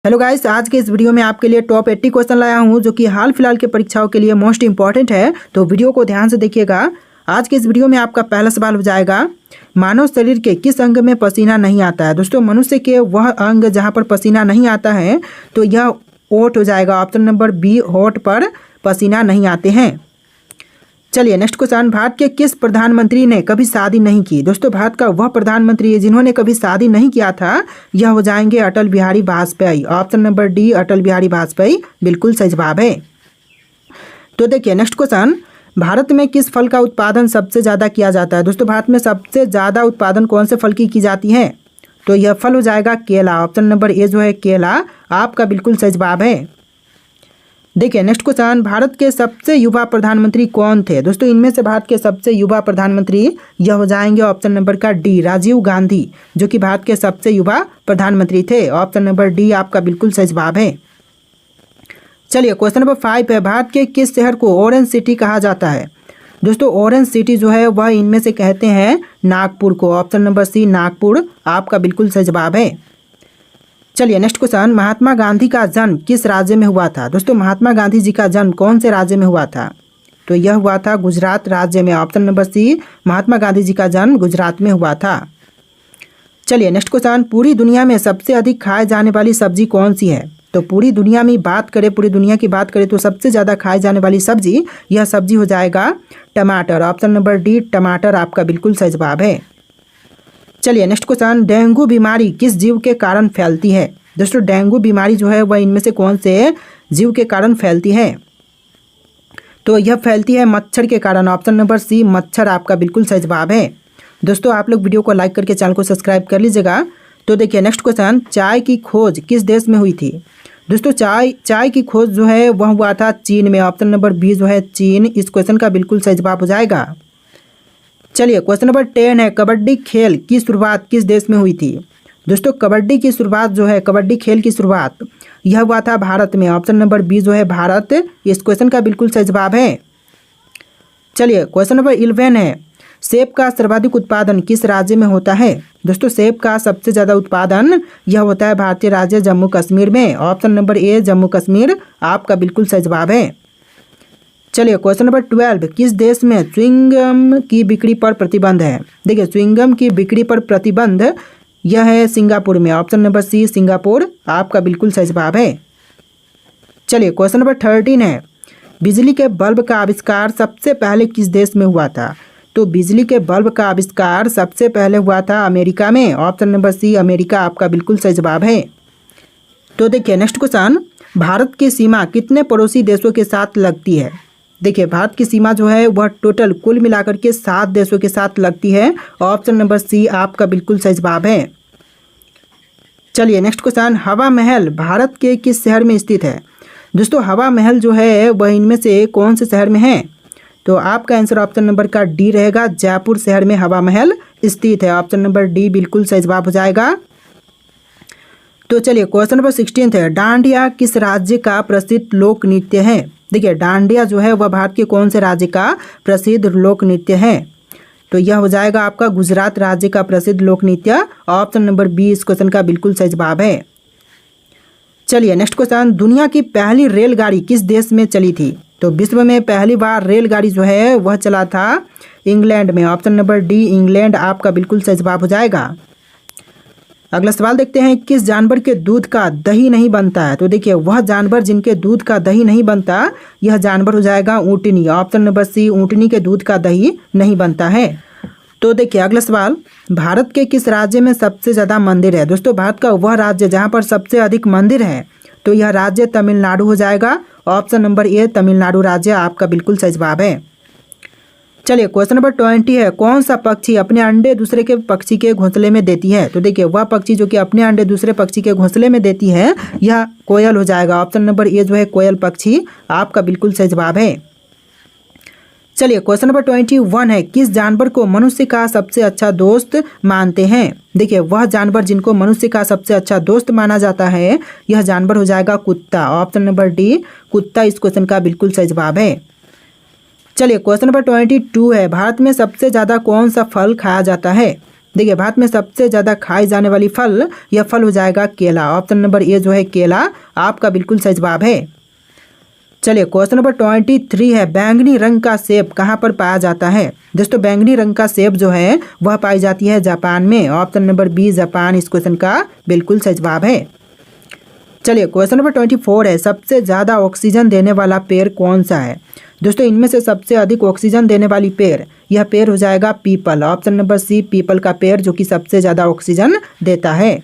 Hello guys, आज के इस वीडियो में आपके लिए टॉप 80 क्वेश्चन लाया हूं जो कि हाल फिलहाल के परीक्षाओं के लिए मोस्ट इंपॉर्टेंट है। तो वीडियो को ध्यान से देखिएगा। आज के इस वीडियो में आपका पहला सवाल हो जाएगा, मानव शरीर के किस अंग में पसीना नहीं आता है। दोस्तों, मनुष्य के वह अंग जहां पर पसीना नहीं आता है तो यह ओठ हो जाएगा। ऑप्शन नंबर बी, होठ पर पसीना नहीं आते हैं। चलिए नेक्स्ट क्वेश्चन, भारत के किस प्रधानमंत्री ने कभी शादी नहीं की। दोस्तों, भारत का वह प्रधानमंत्री है जिन्होंने कभी शादी नहीं किया था, यह हो जाएंगे Atal Bihari Vajpayee. Option number D, Atal Bihari Vajpayee बिल्कुल सही जवाब है। तो देखिए नेक्स्ट क्वेश्चन, भारत में किस फल का उत्पादन सबसे ज़्यादा किया जाता है। दोस्तों, भारत में सबसे ज़्यादा उत्पादन कौन से फल की जाती है, तो यह फल हो जाएगा केला। ऑप्शन नंबर ए जो है केला आपका बिल्कुल सही जवाब है। देखिए नेक्स्ट क्वेश्चन, भारत के सबसे युवा प्रधानमंत्री कौन थे। दोस्तों, इनमें से भारत के सबसे युवा प्रधानमंत्री यह हो जाएंगे ऑप्शन नंबर का डी, राजीव गांधी, जो कि भारत के सबसे युवा प्रधानमंत्री थे। ऑप्शन नंबर डी आपका बिल्कुल सही जवाब है। चलिए क्वेश्चन नंबर 5 है, भारत के किस शहर को ऑरेंज सिटी कहा जाता है। दोस्तों, ऑरेंज सिटी जो है वह इनमें से कहते हैं नागपुर को। ऑप्शन नंबर सी, नागपुर आपका बिल्कुल सही जवाब है। चलिए नेक्स्ट क्वेश्चन, महात्मा गांधी का जन्म किस राज्य में हुआ था। दोस्तों, महात्मा गांधी जी का जन्म कौन से राज्य में हुआ था, तो यह हुआ था गुजरात राज्य में। ऑप्शन नंबर सी, महात्मा गांधी जी का जन्म गुजरात में हुआ था। चलिए नेक्स्ट क्वेश्चन, पूरी दुनिया में सबसे अधिक खाए जाने वाली सब्जी कौन सी है। तो पूरी दुनिया में पूरी दुनिया की बात करें तो सबसे ज़्यादा खाए जाने वाली सब्जी, यह सब्जी हो जाएगा टमाटर। ऑप्शन नंबर डी, टमाटर आपका बिल्कुल सही जवाब है। चलिए नेक्स्ट क्वेश्चन, डेंगू बीमारी किस जीव के कारण फैलती है। दोस्तों, डेंगू बीमारी जो है वह इनमें से कौन से जीव के कारण फैलती है, तो यह फैलती है मच्छर के कारण। ऑप्शन नंबर सी, मच्छर आपका बिल्कुल सही जवाब है। दोस्तों, आप लोग वीडियो को लाइक करके चैनल को सब्सक्राइब कर लीजिएगा। तो देखिए नेक्स्ट क्वेश्चन, चाय की खोज किस देश में हुई थी। दोस्तों, चाय की खोज जो है वह हुआ था चीन में। ऑप्शन नंबर बी जो है चीन, इस क्वेश्चन का बिल्कुल सही जवाब हो जाएगा। चलिए क्वेश्चन नंबर 10 है, कबड्डी खेल की शुरुआत किस देश में हुई थी। दोस्तों, कबड्डी की शुरुआत जो है, कबड्डी खेल की शुरुआत यह हुआ था भारत में। ऑप्शन नंबर बी जो है भारत, इस क्वेश्चन का बिल्कुल सही जवाब है। चलिए क्वेश्चन नंबर 11 है, सेब का सर्वाधिक उत्पादन किस राज्य में होता है। दोस्तों, सेब का सबसे ज़्यादा उत्पादन यह होता है भारतीय राज्य जम्मू कश्मीर में। Option number A, Jammu Kashmir आपका बिल्कुल सही जवाब है। चलिए क्वेश्चन नंबर 12, किस देश में च्युइंगम की बिक्री पर प्रतिबंध है। देखिए, च्युइंगम की बिक्री पर प्रतिबंध यह है सिंगापुर में। ऑप्शन नंबर सी, सिंगापुर आपका बिल्कुल सही जवाब है। चलिए क्वेश्चन नंबर 13 है, बिजली के बल्ब का आविष्कार सबसे पहले किस देश में हुआ था। तो बिजली के बल्ब का आविष्कार सबसे पहले हुआ था अमेरिका में। ऑप्शन नंबर सी, अमेरिका आपका बिल्कुल सही जवाब है। तो देखिए नेक्स्ट क्वेश्चन, भारत की सीमा कितने पड़ोसी देशों के साथ लगती है। देखिए, भारत की सीमा जो है वह टोटल कुल मिलाकर के 7 देशों के साथ लगती है। ऑप्शन नंबर सी आपका बिल्कुल सही जवाब है। चलिए नेक्स्ट क्वेश्चन, हवा महल भारत के किस शहर में स्थित है। दोस्तों, हवा महल जो है वह इनमें से कौन से शहर में है, तो आपका आंसर ऑप्शन नंबर का डी रहेगा, जयपुर शहर में हवा महल स्थित है। ऑप्शन नंबर डी बिल्कुल सही जवाब हो जाएगा। तो चलिए क्वेश्चन नंबर 16 है, डांडिया किस राज्य का प्रसिद्ध लोक नृत्य है। देखिए, डांडिया जो है वह भारत के कौन से राज्य का प्रसिद्ध लोक नृत्य है, तो यह हो जाएगा आपका गुजरात राज्य का प्रसिद्ध लोक नृत्य। ऑप्शन नंबर बी इस क्वेश्चन का बिल्कुल सही जवाब है। चलिए नेक्स्ट क्वेश्चन, दुनिया की पहली रेलगाड़ी किस देश में चली थी। तो विश्व में पहली बार रेलगाड़ी जो है वह चला था इंग्लैंड में। ऑप्शन नंबर डी, इंग्लैंड आपका बिल्कुल सही जवाब हो जाएगा। अगला सवाल देखते हैं, किस जानवर के दूध का दही नहीं बनता है। तो देखिए, वह जानवर जिनके दूध का दही नहीं बनता, यह जानवर हो जाएगा ऊँटनी। ऑप्शन नंबर सी, ऊँटनी के दूध का दही नहीं बनता है। तो देखिए अगला सवाल, भारत के किस राज्य में सबसे ज़्यादा मंदिर है। दोस्तों, भारत का वह राज्य जहाँ पर सबसे अधिक मंदिर है, तो यह राज्य तमिलनाडु हो जाएगा। ऑप्शन नंबर ए, तमिलनाडु राज्य आपका बिल्कुल सही जवाब है। चलिए क्वेश्चन नंबर 20 है, कौन सा पक्षी अपने अंडे दूसरे के पक्षी के घोंसले में देती है। तो देखिए, वह पक्षी जो कि अपने अंडे दूसरे पक्षी के घोंसले में देती है, यह कोयल हो जाएगा। ऑप्शन नंबर ए जो है कोयल पक्षी आपका बिल्कुल सही जवाब है। चलिए क्वेश्चन नंबर 21 है, किस जानवर को मनुष्य का सबसे अच्छा दोस्त मानते हैं। देखिए, वह जानवर जिनको मनुष्य का सबसे अच्छा दोस्त माना जाता है, यह जानवर हो जाएगा कुत्ता। ऑप्शन नंबर डी, कुत्ता इस क्वेश्चन का बिल्कुल सही जवाब है। चलिए क्वेश्चन नंबर 22 है, भारत में सबसे ज़्यादा कौन सा फल खाया जाता है। देखिए भारत में सबसे ज़्यादा खाई जाने वाली फल, यह फल हो जाएगा केला। ऑप्शन नंबर ए जो है केला आपका बिल्कुल सही जवाब है। चलिए क्वेश्चन नंबर 23 है, बैंगनी रंग का सेब कहाँ पर पाया जाता है। दोस्तों बैंगनी रंग का सेब जो है वह पाई जाती है जापान में। ऑप्शन नंबर बी जापान इस क्वेश्चन का बिल्कुल सही जवाब है। चलिए क्वेश्चन नंबर 24 है, सबसे ज़्यादा ऑक्सीजन देने वाला पेड़ कौन सा है। दोस्तों इनमें से सबसे अधिक ऑक्सीजन देने वाली पेड़, यह पेड़ हो जाएगा people. Option number see people का पेड़ जो कि सबसे ज़्यादा ऑक्सीजन देता है।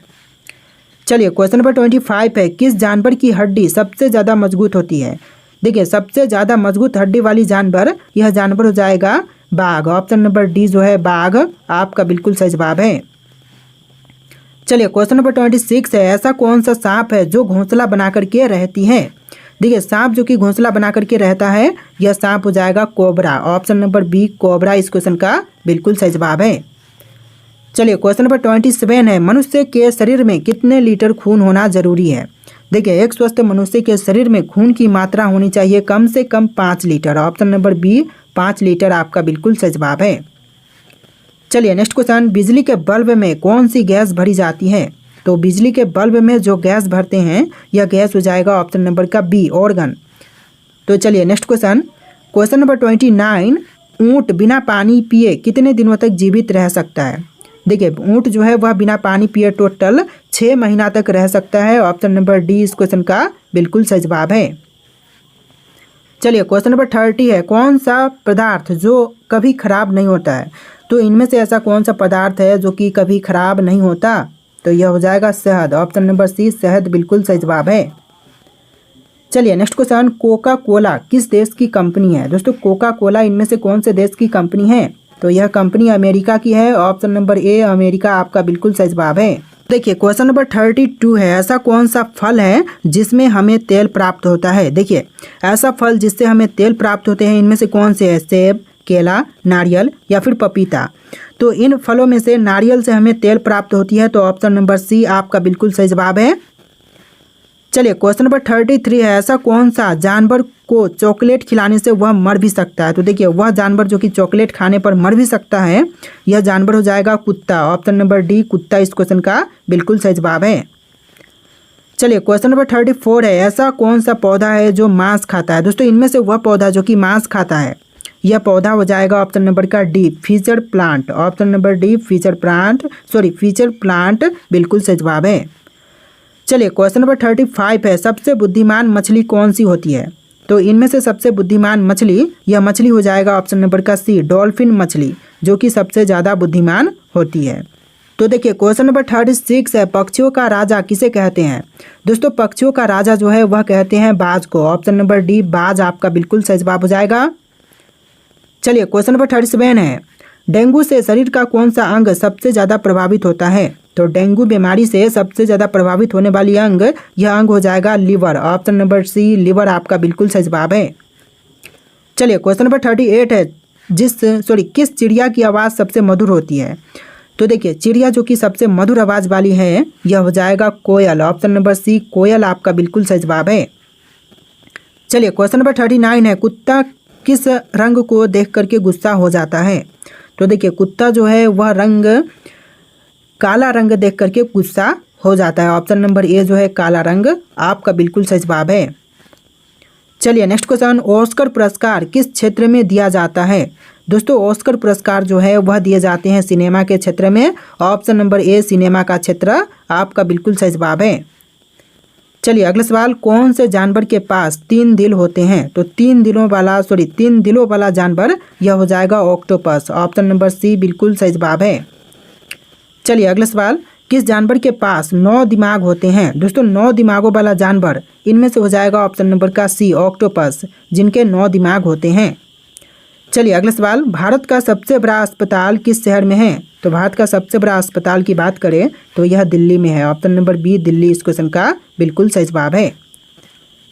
चलिए क्वेश्चन नंबर 25 है, किस जानवर की हड्डी सबसे ज़्यादा मजबूत होती है। देखिए सबसे ज़्यादा मजबूत हड्डी वाली जानवर, यह जानवर हो जाएगा बाघ। ऑप्शन नंबर डी जो है बाघ आपका बिल्कुल सही जवाब है। चलिए क्वेश्चन नंबर 26 है, ऐसा कौन सा सांप है जो घोंसला बना करके रहती है। देखिए सांप जो कि घोंसला बना करके रहता है, यह सांप हो जाएगा cobra. Option number B cobra इस क्वेश्चन का बिल्कुल सही जवाब है। चलिए क्वेश्चन नंबर 27 है, मनुष्य के शरीर में कितने लीटर खून होना जरूरी है। देखिए एक स्वस्थ मनुष्य के शरीर में खून की मात्रा होनी चाहिए कम से कम 5 litre. Option number B 5 litre आपका बिल्कुल सही जवाब है। चलिए नेक्स्ट क्वेश्चन, बिजली के बल्ब में कौन सी गैस भरी जाती है। तो बिजली के बल्ब में जो गैस भरते हैं, यह गैस हो जाएगा ऑप्शन नंबर का बी ऑर्गन। तो चलिए नेक्स्ट क्वेश्चन, क्वेश्चन नंबर 29, ऊँट बिना पानी पिए कितने दिनों तक जीवित रह सकता है। देखिए ऊँट जो है वह बिना पानी पिए टोटल 6 महीना तक रह सकता है। ऑप्शन नंबर डी इस क्वेश्चन का बिल्कुल सही जवाब है। चलिए क्वेश्चन नंबर 30 है, कौन सा पदार्थ जो कभी खराब नहीं होता है। तो इनमें से ऐसा कौन सा पदार्थ है जो कि कभी खराब नहीं होता। तो यह हो जाएगा शहद। ऑप्शन नंबर सी शहद बिल्कुल सही जवाब है। चलिए नेक्स्ट क्वेश्चन, कोका कोला किस देश की कंपनी है। दोस्तों कोका कोला इनमें से कौन से देश की कंपनी है। तो यह कंपनी अमेरिका की है। ऑप्शन नंबर ए अमेरिका आपका बिल्कुल सही जवाब है। देखिए क्वेश्चन नंबर 32 है, ऐसा कौन सा फल है जिसमें हमें तेल प्राप्त होता है। देखिए ऐसा फल जिससे हमें तेल प्राप्त होते हैं, इनमें से कौन से है, सेब, केला, नारियल या फिर पपीता। तो इन फलों में से नारियल से हमें तेल प्राप्त होती है। तो ऑप्शन नंबर सी आपका बिल्कुल सही जवाब है। चलिए क्वेश्चन नंबर 33 है, ऐसा कौन सा जानवर को चॉकलेट खिलाने से वह मर भी सकता है। तो देखिए वह जानवर जो कि चॉकलेट खाने पर मर भी सकता है, यह जानवर हो जाएगा कुत्ता। ऑप्शन नंबर डी कुत्ता इस क्वेश्चन का बिल्कुल सही जवाब है। चलिए क्वेश्चन नंबर 34 है, ऐसा कौन सा पौधा है जो मांस खाता है। दोस्तों इनमें से वह पौधा जो कि मांस खाता है, यह पौधा हो जाएगा ऑप्शन नंबर का D feature plant. Option number D feature plant बिल्कुल सही जवाब है। चलिए क्वेश्चन नंबर 35 है, सबसे बुद्धिमान मछली कौन सी होती है। तो इनमें से सबसे बुद्धिमान मछली, यह मछली हो जाएगा ऑप्शन नंबर का सी डॉल्फिन मछली, जो कि सबसे ज़्यादा बुद्धिमान होती है। तो देखिए क्वेश्चन नंबर 36 है, पक्षियों का राजा किसे कहते हैं। दोस्तों पक्षियों का राजा जो है वह कहते हैं बाज को। ऑप्शन नंबर डी बाज आपका बिल्कुल सही जवाब हो जाएगा। चलिए क्वेश्चन नंबर 37 है, डेंगू से शरीर का कौन सा अंग सबसे ज़्यादा प्रभावित होता है। तो डेंगू बीमारी से सबसे ज़्यादा प्रभावित होने वाली अंग, यह अंग हो जाएगा liver. Option number C liver आपका बिल्कुल सही जवाब है। चलिए क्वेश्चन नंबर 38 है, किस चिड़िया की आवाज़ सबसे मधुर होती है। तो देखिए चिड़िया जो कि सबसे मधुर आवाज़ वाली है, यह हो जाएगा कोयल। ऑप्शन नंबर सी कोयल आपका बिल्कुल सही जवाब है। चलिए क्वेश्चन नंबर 39 है, कुत्ता किस रंग को देख करके गुस्सा हो जाता है। तो देखिए कुत्ता जो है वह काला रंग देख करके गुस्सा हो जाता है। ऑप्शन नंबर ए जो है काला रंग आपका बिल्कुल सही जवाब है। चलिए नेक्स्ट क्वेश्चन, ऑस्कर पुरस्कार किस क्षेत्र में दिया जाता है। दोस्तों ऑस्कर पुरस्कार जो है वह दिए जाते हैं सिनेमा के क्षेत्र में। ऑप्शन नंबर ए सिनेमा का क्षेत्र आपका बिल्कुल सही जवाब है। चलिए अगला सवाल, कौन से जानवर के पास 3 दिल होते हैं। तो 3 दिलों वाला जानवर, यह हो जाएगा ऑक्टोपस। ऑप्शन नंबर सी बिल्कुल सही जवाब है। चलिए अगला सवाल, किस जानवर के पास 9 दिमाग होते हैं। दोस्तों 9 दिमागों वाला जानवर, इनमें से हो जाएगा ऑप्शन नंबर का सी ऑक्टोपस, जिनके 9 दिमाग होते हैं। चलिए अगला सवाल, भारत का सबसे बड़ा अस्पताल किस शहर में है। तो भारत का सबसे बड़ा अस्पताल की बात करें तो यह दिल्ली में है। ऑप्शन नंबर बी दिल्ली इस क्वेश्चन का बिल्कुल सही जवाब है।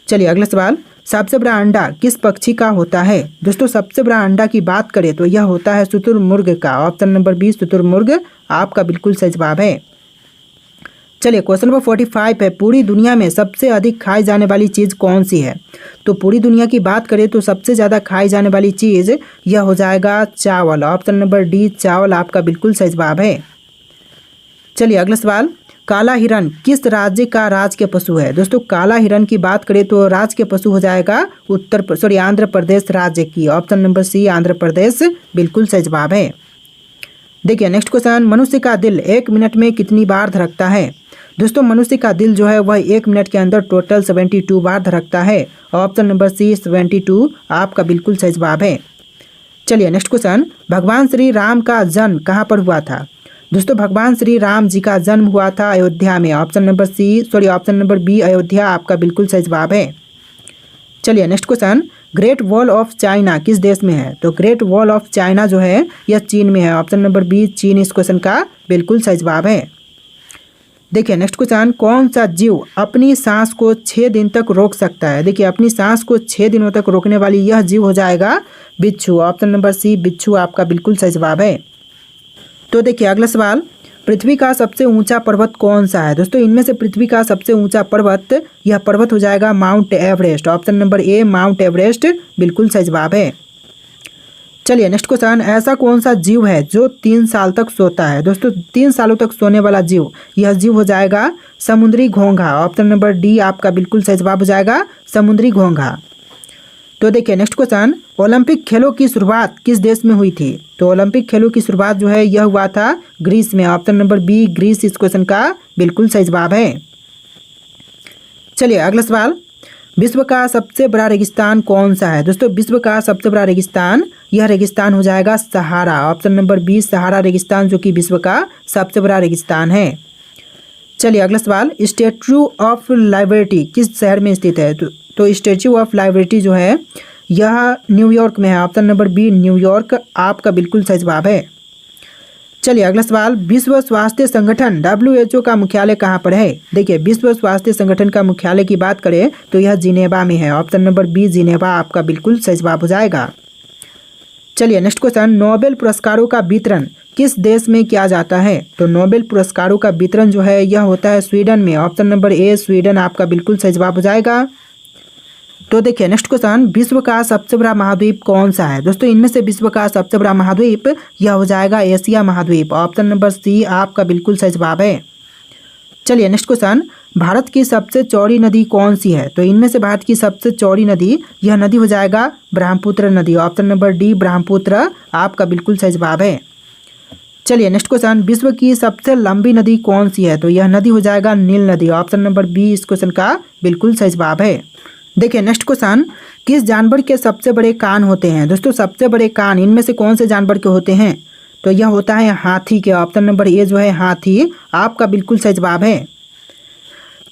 चलिए अगला सवाल, सबसे बड़ा अंडा किस पक्षी का होता है। दोस्तों सबसे बड़ा अंडा की बात करें तो यह होता है शुतुरमुर्ग का। ऑप्शन नंबर बी शुतुरमुर्ग आपका बिल्कुल सही जवाब है। चलिए क्वेश्चन नंबर 45 है, पूरी दुनिया में सबसे अधिक खाई जाने वाली चीज़ कौन सी है। तो पूरी दुनिया की बात करें तो सबसे ज़्यादा खाई जाने वाली चीज़, यह हो जाएगा चावल। ऑप्शन नंबर डी चावल आपका बिल्कुल सही जवाब है। चलिए अगला सवाल, काला हिरण किस राज्य का राज्य पशु है? दोस्तों काला हिरण की बात करें तो राज्य पशु हो जाएगा आंध्र प्रदेश राज्य की। ऑप्शन नंबर सी आंध्र प्रदेश बिल्कुल सही जवाब है। देखिए नेक्स्ट क्वेश्चन, मनुष्य का दिल 1 मिनट में कितनी बार धड़कता है? दोस्तों मनुष्य का दिल जो है वह 1 मिनट के अंदर टोटल 72 बार धड़कता है। ऑप्शन नंबर सी 72 आपका बिल्कुल सही जवाब है। चलिए नेक्स्ट क्वेश्चन, भगवान श्री राम का जन्म कहाँ पर हुआ था? दोस्तों भगवान श्री राम जी का जन्म हुआ था अयोध्या में। ऑप्शन नंबर बी अयोध्या आपका बिल्कुल सही जवाब है। चलिए next question, great wall of China किस देश में है? तो ग्रेट वॉल ऑफ चाइना जो है यह चीन में है। ऑप्शन नंबर बी चीन इस क्वेश्चन का बिल्कुल सही जवाब है। देखिए नेक्स्ट क्वेश्चन, कौन सा जीव अपनी सांस को 6 दिन तक रोक सकता है? देखिए अपनी सांस को 6 दिनों तक रोकने वाली यह जीव हो जाएगा बिच्छू। ऑप्शन नंबर सी बिच्छू आपका बिल्कुल सही जवाब है। तो देखिए अगला सवाल, पृथ्वी का सबसे ऊंचा पर्वत कौन सा है? दोस्तों इनमें से पृथ्वी का सबसे ऊंचा पर्वत यह पर्वत हो जाएगा mount Everest. Option number A mount Everest बिल्कुल सही जवाब है। चलिए नेक्स्ट क्वेश्चन, ऐसा कौन सा जीव है जो 3 साल तक सोता है? दोस्तों 3 सालों तक सोने वाला जीव, यह जीव हो जाएगा समुद्री घोंघा। ऑप्शन नंबर डी आपका बिल्कुल सही जवाब हो जाएगा समुद्री घोंघा। तो देखिए नेक्स्ट क्वेश्चन, ओलंपिक खेलों की शुरुआत किस देश में हुई थी? तो ओलंपिक खेलों की शुरुआत जो है यह हुआ था ग्रीस में। ऑप्शन नंबर बी ग्रीस इस क्वेश्चन का बिल्कुल सही जवाब है। चलिए अगला सवाल, विश्व का सबसे बड़ा रेगिस्तान कौन सा है? दोस्तों विश्व का सबसे बड़ा रेगिस्तान, यह रेगिस्तान हो जाएगा सहारा। ऑप्शन नंबर बी सहारा रेगिस्तान जो कि विश्व का सबसे बड़ा रेगिस्तान है। चलिए अगला सवाल, स्टैच्यू ऑफ लिबर्टी किस शहर में स्थित है? तो स्टैच्यू ऑफ लिबर्टी जो है यह न्यूयॉर्क में है। ऑप्शन नंबर बी न्यूयॉर्क आपका बिल्कुल सही जवाब है। चलिए अगला सवाल, विश्व स्वास्थ्य संगठन WHO का मुख्यालय कहाँ पर है? देखिए विश्व स्वास्थ्य संगठन का मुख्यालय की बात करें तो यह जिनेवा में है। ऑप्शन नंबर बी जिनेवा आपका बिल्कुल सही जवाब हो जाएगा। चलिए नेक्स्ट क्वेश्चन, नोबेल पुरस्कारों का वितरण किस देश में किया जाता है? तो नोबेल पुरस्कारों का वितरण जो है यह होता है स्वीडन में। ऑप्शन नंबर ए स्वीडन आपका बिल्कुल सही जवाब हो जाएगा। तो देखिए नेक्स्ट क्वेश्चन, विश्व का सबसे बड़ा महाद्वीप कौन सा है? दोस्तों इनमें से विश्व का सबसे बड़ा महाद्वीप यह हो जाएगा एशिया महाद्वीप। ऑप्शन नंबर सी आपका बिल्कुल सही जवाब है। चलिए नेक्स्ट क्वेश्चन, भारत की सबसे चौड़ी नदी कौन सी है? तो इनमें से भारत की सबसे चौड़ी नदी, यह नदी हो जाएगा ब्रह्मपुत्र नदी। ऑप्शन नंबर डी ब्रह्मपुत्र आपका बिल्कुल सही जवाब है। चलिए नेक्स्ट क्वेश्चन, विश्व की सबसे लंबी नदी कौन सी है? तो यह नदी हो जाएगा नील नदी। ऑप्शन नंबर बी इस क्वेश्चन का बिल्कुल सही जवाब है। देखिए नेक्स्ट क्वेश्चन, किस जानवर के सबसे बड़े कान होते हैं? दोस्तों सबसे बड़े कान इनमें से कौन से जानवर के होते हैं? तो यह होता है हाथी के। ऑप्शन नंबर ए जो है हाथी आपका बिल्कुल सही जवाब है।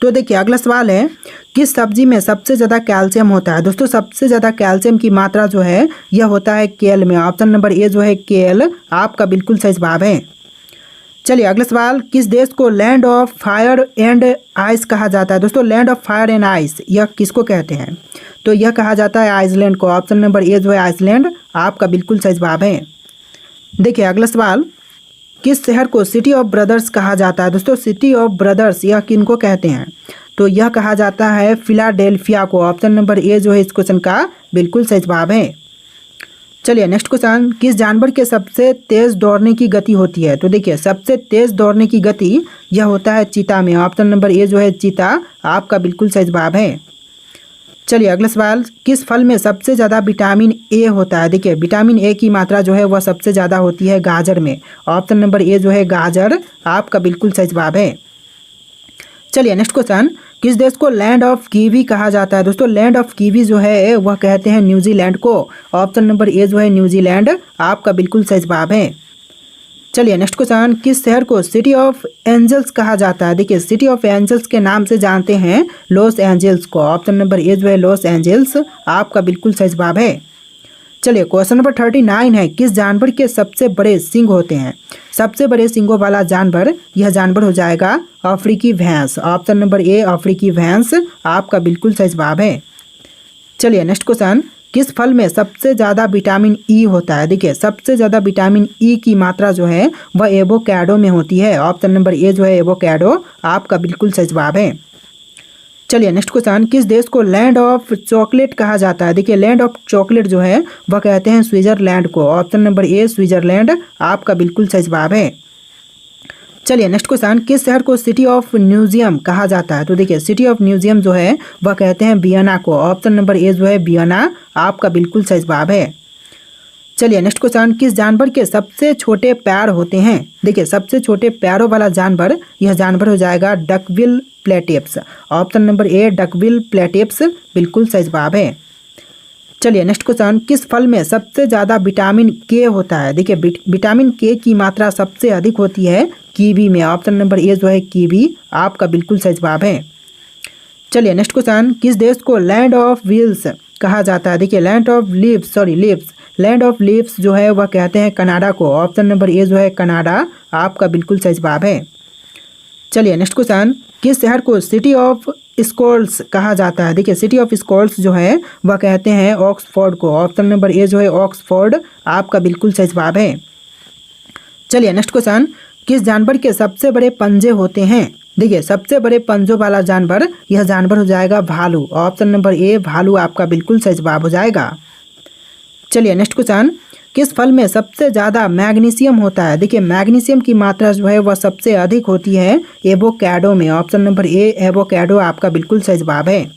तो देखिए अगला सवाल है, किस सब्जी में सबसे ज़्यादा कैल्शियम होता है? दोस्तों सबसे ज़्यादा कैल्शियम की मात्रा जो है यह होता है केल में। ऑप्शन नंबर ए जो है केल आपका बिल्कुल सही जवाब है। चलिए अगला सवाल, किस देश को land of fire and ice कहा जाता है? दोस्तों land of fire and ice यह किसको कहते हैं? तो यह कहा जाता है आइसलैंड को। ऑप्शन नंबर ए जो है आइसलैंड आपका बिल्कुल सही जवाब है। देखिए अगला सवाल, किस शहर को सिटी ऑफ ब्रदर्स कहा जाता है? दोस्तों सिटी ऑफ ब्रदर्स यह किनको कहते हैं? तो यह कहा जाता है फिलाडेल्फिया को। ऑप्शन नंबर ए जो है इस क्वेश्चन का बिल्कुल सही जवाब है। चलिए नेक्स्ट क्वेश्चन, किस जानवर के सबसे तेज दौड़ने की गति होती है? तो देखिए सबसे तेज दौड़ने की गति यह होता है चीता में। ऑप्शन नंबर ए जो है चीता आपका बिल्कुल सही जवाब है। चलिए अगला सवाल, किस फल में सबसे ज़्यादा विटामिन ए होता है? देखिए विटामिन ए की मात्रा जो है वह सबसे ज़्यादा होती है गाजर में। ऑप्शन नंबर ए जो है गाजर आपका बिल्कुल सही जवाब है। चलिए नेक्स्ट क्वेश्चन, किस देश को लैंड ऑफ कीवी कहा जाता है? दोस्तों लैंड ऑफ कीवी जो है वह कहते हैं न्यूजीलैंड को। ऑप्शन नंबर ए जो है न्यूजीलैंड आपका बिल्कुल सही जवाब है। चलिए नेक्स्ट क्वेश्चन, किस शहर को सिटी ऑफ एंजल्स कहा जाता है? देखिए सिटी ऑफ एंजल्स के नाम से जानते हैं लॉस एंजल्स को। ऑप्शन नंबर ए जो है लॉस एंजल्स आपका बिल्कुल सही जवाब है। चलिए क्वेश्चन नंबर 39 है, किस जानवर के सबसे बड़े सींग होते हैं? सबसे बड़े सींगों वाला जानवर, यह जानवर हो जाएगा अफ्रीकी भैंस। ऑप्शन नंबर ए अफ्रीकी भैंस आपका बिल्कुल सही जवाब है। चलिए नेक्स्ट क्वेश्चन, किस फल में सबसे ज़्यादा विटामिन ई होता है? देखिए सबसे ज़्यादा विटामिन ई की मात्रा जो है वह एवोकाडो में होती है। ऑप्शन नंबर ए जो है एवोकाडो आपका बिल्कुल सही जवाब है। चलिए नेक्स्ट क्वेश्चन, किस देश को लैंड ऑफ चॉकलेट कहा जाता है? देखिए लैंड ऑफ चॉकलेट जो है वह कहते हैं स्विट्जरलैंड को। ऑप्शन नंबर ए स्विट्जरलैंड आपका बिल्कुल सही जवाब है। चलिए नेक्स्ट क्वेश्चन, किस शहर को सिटी ऑफ म्यूजियम कहा जाता है? तो देखिए सिटी ऑफ म्यूजियम जो है वह कहते हैं वियना को। ऑप्शन नंबर ए जो है वियना आपका बिल्कुल सही जवाब है। चलिए नेक्स्ट क्वेश्चन, किस जानवर के सबसे छोटे पैर होते हैं? देखिए सबसे छोटे पैरों वाला जानवर, यह जानवर हो जाएगा डकविल प्लेटिप्स। ऑप्शन नंबर ए डकविल प्लेटिप्स बिल्कुल सही जवाब है। चलिए नेक्स्ट क्वेश्चन, किस फल में सबसे ज़्यादा विटामिन के होता है? देखिए विटामिन के की मात्रा सबसे अधिक होती है कीवी में। ऑप्शन नंबर ए जो है कीवी आपका बिल्कुल सही जवाब है। चलिए नेक्स्ट क्वेश्चन, किस देश को लैंड ऑफ व्हील्स कहा जाता है? देखिए लैंड ऑफ लीव्स जो है वह कहते हैं कनाडा को। ऑप्शन नंबर ए जो है कनाडा आपका बिल्कुल सही जवाब है। चलिए नेक्स्ट क्वेश्चन, किस शहर को सिटी ऑफ स्कॉल्स कहा जाता है? देखिए सिटी ऑफ स्कॉल्स जो है वह कहते हैं ऑक्सफोर्ड को। ऑप्शन नंबर ए जो है ऑक्सफोर्ड आपका बिल्कुल सही जवाब है। चलिए नेक्स्ट क्वेश्चन, किस जानवर के सबसे बड़े पंजे होते हैं? देखिए सबसे बड़े पंजों वाला जानवर, यह जानवर हो जाएगा भालू। ऑप्शन नंबर ए भालू आपका बिल्कुल सही जवाब हो जाएगा। चलिए नेक्स्ट क्वेश्चन, किस फल में सबसे ज़्यादा मैग्नीशियम होता है? देखिए मैग्नीशियम की मात्रा जो है वह सबसे अधिक होती है एवोकाडो में। ऑप्शन नंबर ए एवोकाडो आपका बिल्कुल सही जवाब है।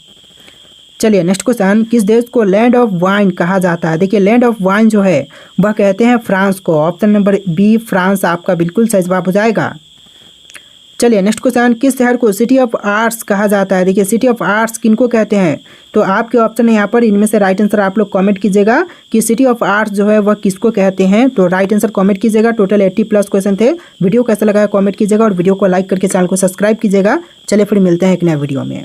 चलिए नेक्स्ट क्वेश्चन, किस देश को लैंड ऑफ वाइन कहा जाता है? देखिए लैंड ऑफ वाइन जो है वह कहते हैं फ्रांस को। ऑप्शन नंबर बी फ्रांस आपका बिल्कुल सही जवाब हो जाएगा। चलिए नेक्स्ट क्वेश्चन, किस शहर को सिटी ऑफ आर्ट्स कहा जाता है? देखिए सिटी ऑफ आर्ट्स किनको कहते हैं? तो आपके ऑप्शन है यहाँ पर, इनमें से राइट आंसर आप लोग कमेंट कीजिएगा कि सिटी ऑफ आर्ट्स जो है वह किसको कहते हैं। तो राइट आंसर कमेंट कीजिएगा। टोटल 80+ क्वेश्चन थे। वीडियो कैसा लगा है कमेंट कीजिएगा और वीडियो को लाइक करके चैनल को सब्सक्राइब कीजिएगा। चलिए फिर मिलते हैं एक नए वीडियो में।